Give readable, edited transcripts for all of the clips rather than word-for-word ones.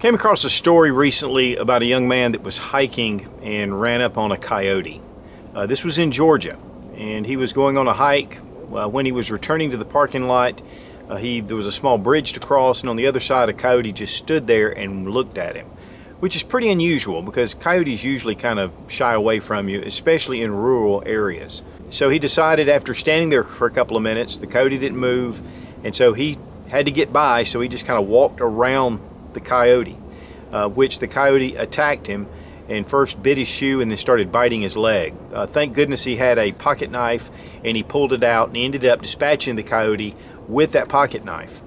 Came across a story recently about a young man that was hiking and ran up on a coyote. This was in Georgia, and he was going on a hike. When he was returning to the parking lot, there was a small bridge to cross, and on the other side a coyote just stood there and looked at him, which is pretty unusual because coyotes usually kind of shy away from you, especially in rural areas. So he decided, after standing there for a couple of minutes, the coyote didn't move, and so he had to get by, so he just kind of walked around the coyote, which the coyote attacked him and first bit his shoe and then started biting his leg. Thank goodness he had a pocket knife, and he pulled it out and ended up dispatching the coyote with that pocket knife.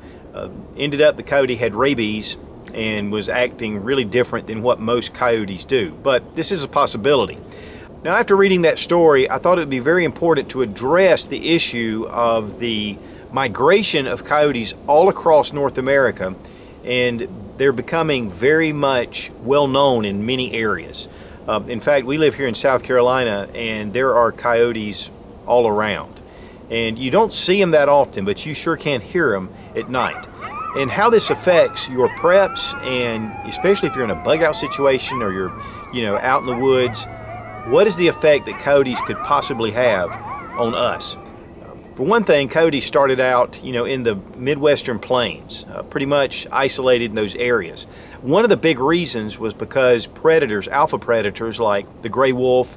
Ended up the coyote had rabies and was acting really different than what most coyotes do, but this is a possibility. Now, after reading that story, I thought it would be very important to address the issue of the migration of coyotes all across North America, and they're becoming very much well known in many areas. In fact, we live here in South Carolina, and there are coyotes all around. And you don't see them that often, but you sure can hear them at night. And how this affects your preps, and especially if you're in a bug out situation or you're out in the woods, what is the effect that coyotes could possibly have on us? For one thing, coyotes started out, in the Midwestern plains, pretty much isolated in those areas. One of the big reasons was because predators, alpha predators like the gray wolf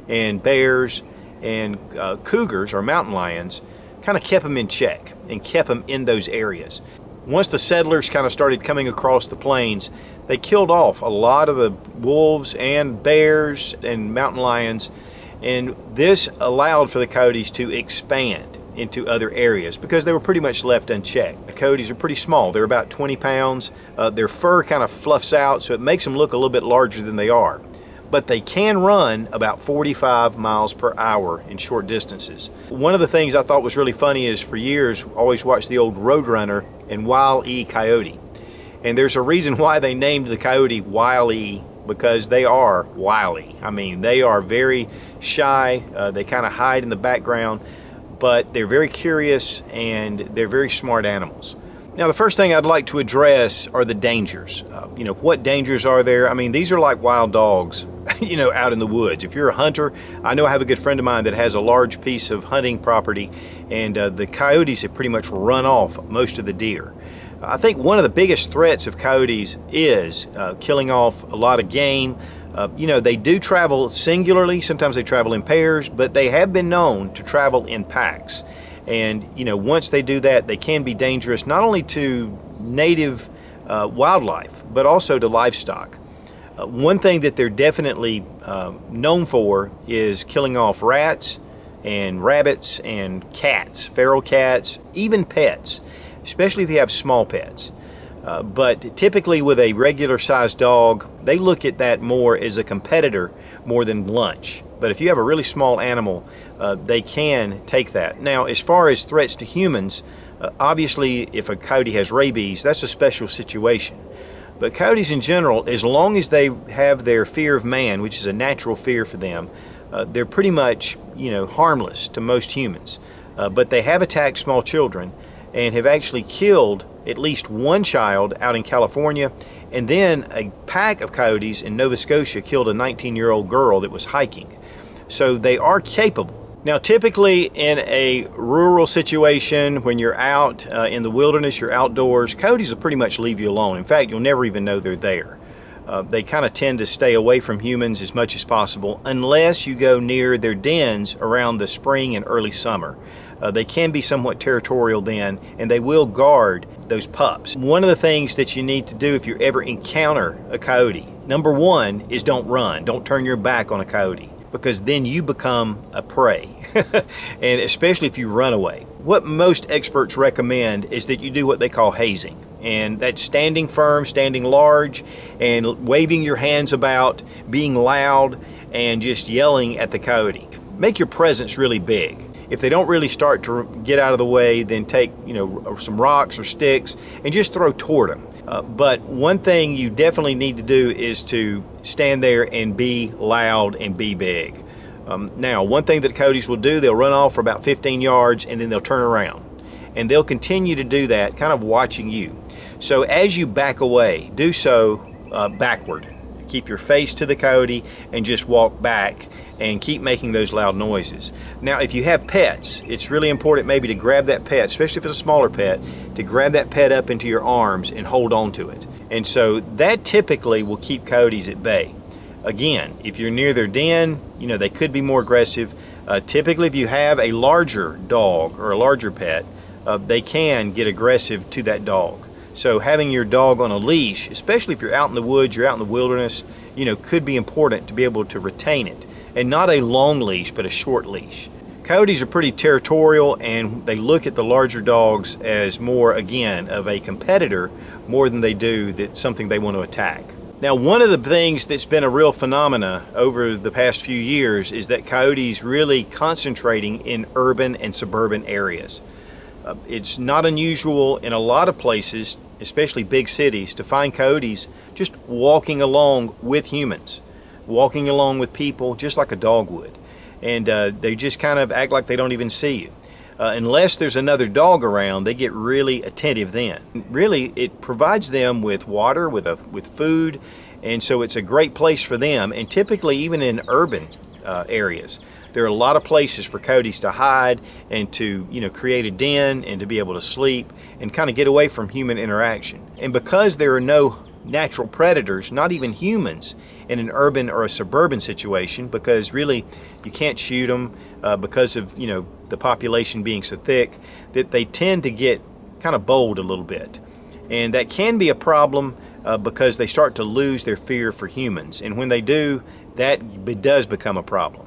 and bears and cougars or mountain lions, kind of kept them in check and kept them in those areas. Once the settlers kind of started coming across the plains, they killed off a lot of the wolves and bears and mountain lions, and this allowed for the coyotes to expand into other areas because they were pretty much left unchecked. The coyotes are pretty small. They're about 20 pounds. Their fur kind of fluffs out, so it makes them look a little bit larger than they are. But they can run about 45 miles per hour in short distances. One of the things I thought was really funny is, for years, I always watched the old Roadrunner and Wile E. Coyote. And there's a reason why they named the coyote Wile E, because they are wily. I mean, they are very shy. They kind of hide in the background, but they're very curious and they're very smart animals. Now, the first thing I'd like to address are the dangers. What dangers are there? I mean, these are like wild dogs, out in the woods. If you're a hunter, I know I have a good friend of mine that has a large piece of hunting property, and the coyotes have pretty much run off most of the deer. I think one of the biggest threats of coyotes is killing off a lot of game. They do travel singularly, sometimes they travel in pairs, but they have been known to travel in packs. And once they do that, they can be dangerous not only to native wildlife, but also to livestock. One thing that they're definitely known for is killing off rats and rabbits and cats, feral cats, even pets, especially if you have small pets. But typically with a regular sized dog, they look at that more as a competitor more than lunch. But if you have a really small animal, they can take that. Now, as far as threats to humans, obviously if a coyote has rabies, that's a special situation. But coyotes in general, as long as they have their fear of man, which is a natural fear for them, they're pretty much, harmless to most humans. But they have attacked small children and have actually killed at least one child out in California, and then a pack of coyotes in Nova Scotia killed a 19-year-old girl that was hiking. So they are capable. Now, typically in a rural situation, when you're out in the wilderness, you're outdoors, coyotes will pretty much leave you alone. In fact, you'll never even know they're there. They kind of tend to stay away from humans as much as possible, unless you go near their dens around the spring and early summer. They can be somewhat territorial then, and they will guard those pups. One of the things that you need to do if you ever encounter a coyote, number one, is don't run. Don't turn your back on a coyote, because then you become a prey, and especially if you run away. What most experts recommend is that you do what they call hazing, and that's standing firm, standing large, and waving your hands about, being loud, and just yelling at the coyote. Make your presence really big. If they don't really start to get out of the way, then take some rocks or sticks and just throw toward them. But one thing you definitely need to do is to stand there and be loud and be big. Now, one thing that coyotes will do, they'll run off for about 15 yards and then they'll turn around. And they'll continue to do that, kind of watching you. So as you back away, do so backward. Keep your face to the coyote and just walk back and keep making those loud noises. Now, if you have pets, it's really important maybe to grab that pet, especially if it's a smaller pet, to grab that pet up into your arms and hold on to it. And so that typically will keep coyotes at bay. Again, if you're near their den, you know, they could be more aggressive. Typically, if you have a larger dog or a larger pet, they can get aggressive to that dog. So having your dog on a leash, especially if you're out in the woods, you're out in the wilderness, you know, could be important to be able to retain it. And not a long leash, but a short leash. Coyotes are pretty territorial, and they look at the larger dogs as more, again, of a competitor more than they do that something they want to attack. Now, one of the things that's been a real phenomena over the past few years is that coyotes really concentrating in urban and suburban areas. It's not unusual in a lot of places, especially big cities, to find coyotes just walking along with humans, walking along with people just like a dog would. And they just kind of act like they don't even see you. Unless there's another dog around, they get really attentive then. Really, it provides them with water, with food, and so it's a great place for them. And typically, even in urban areas, there are a lot of places for coyotes to hide and to, you know, create a den and to be able to sleep and kind of get away from human interaction. And because there are no natural predators, not even humans, in an urban or a suburban situation, because really you can't shoot them because of, you know, the population being so thick, that they tend to get kind of bold a little bit. And that can be a problem because they start to lose their fear for humans. And when they do, that does become a problem.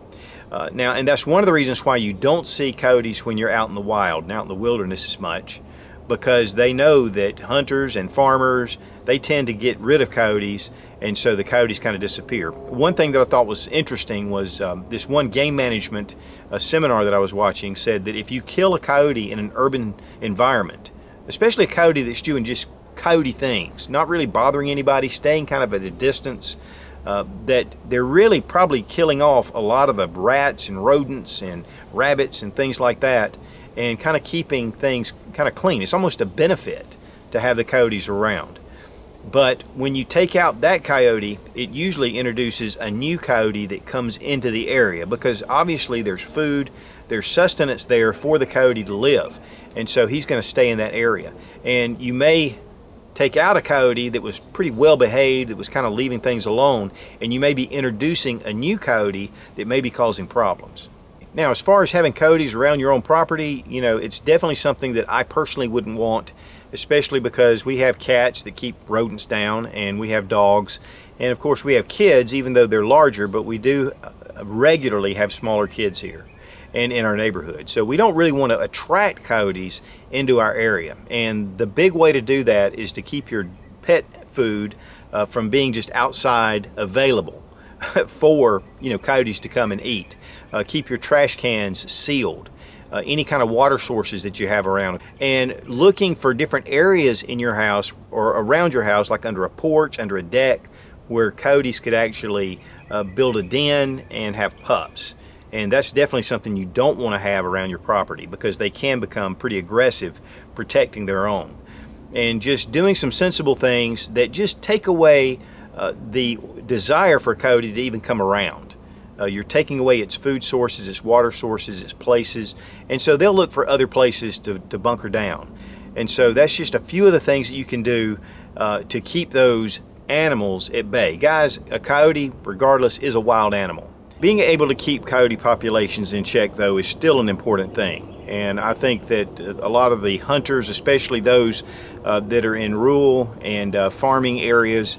Now, and that's one of the reasons why you don't see coyotes when you're out in the wild and out in the wilderness as much, because they know that hunters and farmers, they tend to get rid of coyotes, and so the coyotes kind of disappear. One thing that I thought was interesting was this one game management seminar that I was watching said that if you kill a coyote in an urban environment, especially a coyote that's doing just coyote things, not really bothering anybody, staying kind of at a distance, that they're really probably killing off a lot of the rats and rodents and rabbits and things like that, and kind of keeping things kind of clean. It's almost a benefit to have the coyotes around. But when you take out that coyote, it usually introduces a new coyote that comes into the area, because obviously there's food, there's sustenance there for the coyote to live, and so he's going to stay in that area. And you may take out a coyote that was pretty well behaved, that was kind of leaving things alone, and you may be introducing a new coyote that may be causing problems. Now, as far as having coyotes around your own property, you know, it's definitely something that I personally wouldn't want, especially because we have cats that keep rodents down, and we have dogs, and of course we have kids, even though they're larger, but we do regularly have smaller kids here and in our neighborhood. So we don't really want to attract coyotes into our area. And the big way to do that is to keep your pet food from being just outside available for, you know, coyotes to come and eat. Keep your trash cans sealed. Any kind of water sources that you have around, and looking for different areas in your house or around your house, like under a porch, under a deck, where coyotes could actually build a den and have pups. And that's definitely something you don't want to have around your property, because they can become pretty aggressive protecting their own. And just doing some sensible things that just take away the desire for a coyote to even come around. You're taking away its food sources, its water sources, its places, and so they'll look for other places to bunker down. And so that's just a few of the things that you can do to keep those animals at bay. Guys, a coyote, regardless, is a wild animal. Being able to keep coyote populations in check, though, is still an important thing. And I think that a lot of the hunters, especially those that are in rural and farming areas,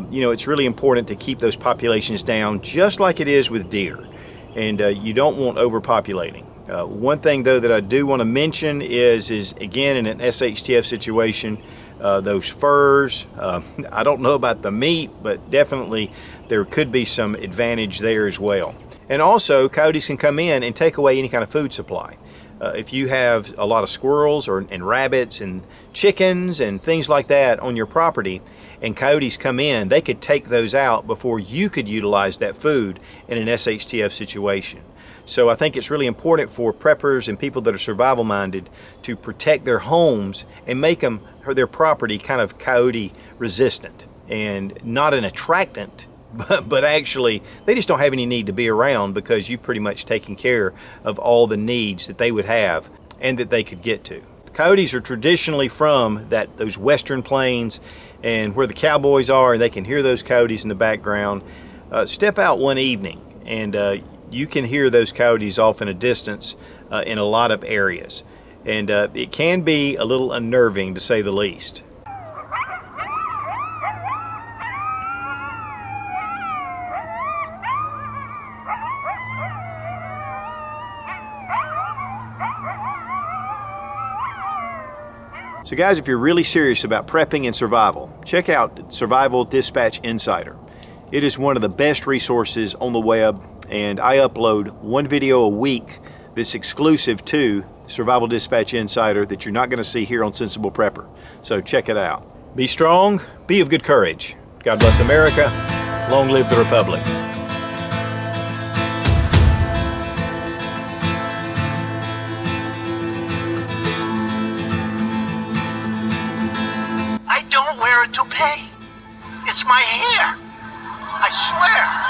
you know, it's really important to keep those populations down, just like it is with deer. And you don't want overpopulating. One thing, though, that I do want to mention is again, in an SHTF situation, those furs. I don't know about the meat, but definitely there could be some advantage there as well. And also, coyotes can come in and take away any kind of food supply. If you have a lot of squirrels and rabbits and chickens and things like that on your property, and coyotes come in, they could take those out before you could utilize that food in an SHTF situation. So I think it's really important for preppers and people that are survival minded to protect their homes and make them, or their property, kind of coyote resistant and not an attractant, but actually they just don't have any need to be around because you've pretty much taken care of all the needs that they would have and that they could get to. Coyotes are traditionally from those western plains and where the cowboys are, and they can hear those coyotes in the background. Step out one evening and you can hear those coyotes off in a distance in a lot of areas. And it can be a little unnerving, to say the least. So guys, if you're really serious about prepping and survival, check out Survival Dispatch Insider. It is one of the best resources on the web, and I upload one video a week that's exclusive to Survival Dispatch Insider that you're not going to see here on Sensible Prepper. So check it out. Be strong, be of good courage. God bless America. Long live the Republic. I don't wear a toupee. It's my hair. I swear.